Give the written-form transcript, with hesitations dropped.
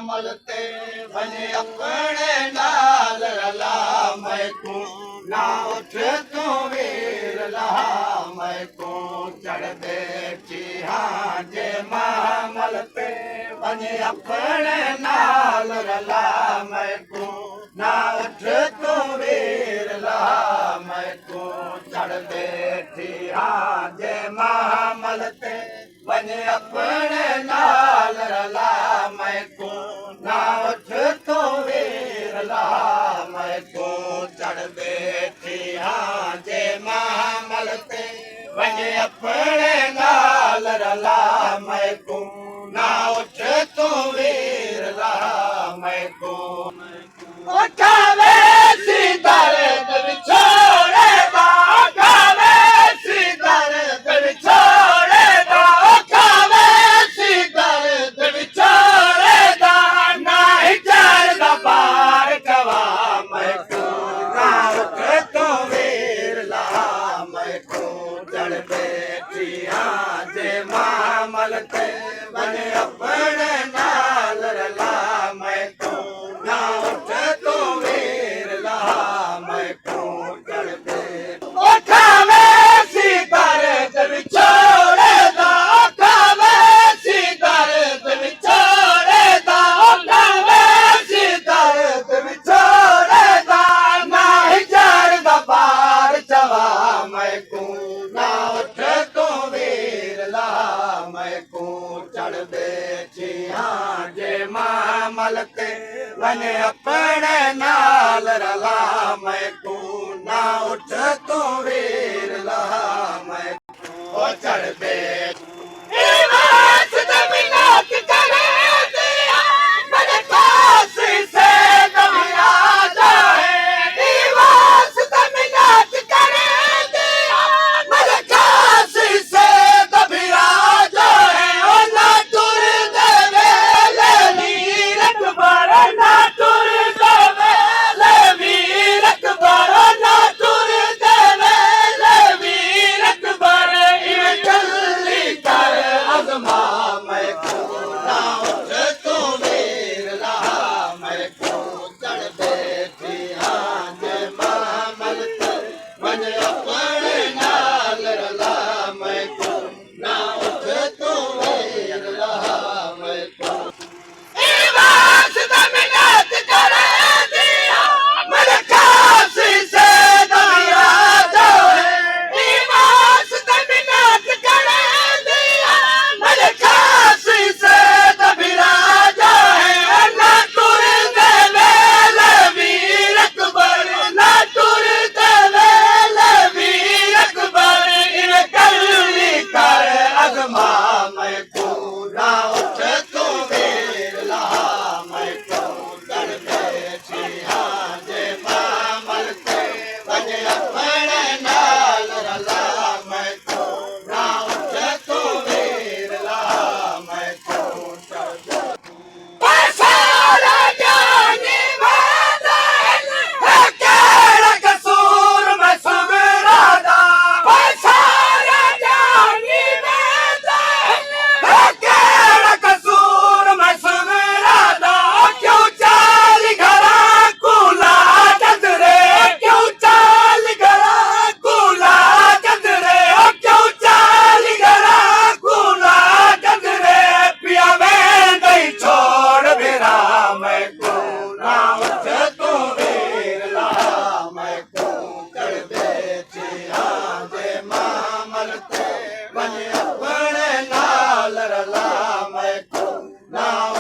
मलते वने अपने नाल रला मैं को ना उठ तू वीर लहा मैं को चढ़ दे हाँ जे मलते वने अपने नाल रला मैं को ना उठ तू वीर लहा मैं को चढ़ दे हाँ जे मलते वने अपने नाल रला मैं को ना उठ तो वीर ला मैं को चढ़ बैठी हाँ जे मलते वने अपने नाल रला मैं को ना उठ तो वीर ला मैं को उठावे सी दर्द बिछोड़ेगा उठावे सी दर्द बिछोड़ेगा उठावे सी दर्द बिछोड़ेगा नहीं चढ़दा पार कवा मैं को ना उठ तो वीर ला मैं को चढ़ बैठी हाँ जे मलते बने अपने नाल रला मैं को ना उठ तो वीर ला मैं को चढ़ दे उठावे सी दर्द बिछोड़ेगा उठावे सी दर्द बिछोड़ेगा उठावे सी दर्द बिछोड़ेगा नहीं चढ़दा पार चवा मैं को ना उठ तो वीर ला मैं को चढ़ बैठी हाँ जे मलते वने अपने नाल रला मैं को ना उठ तो वीर ला मैं को चढ़ बैठ मलते वने अपने नाल रला मैं को ना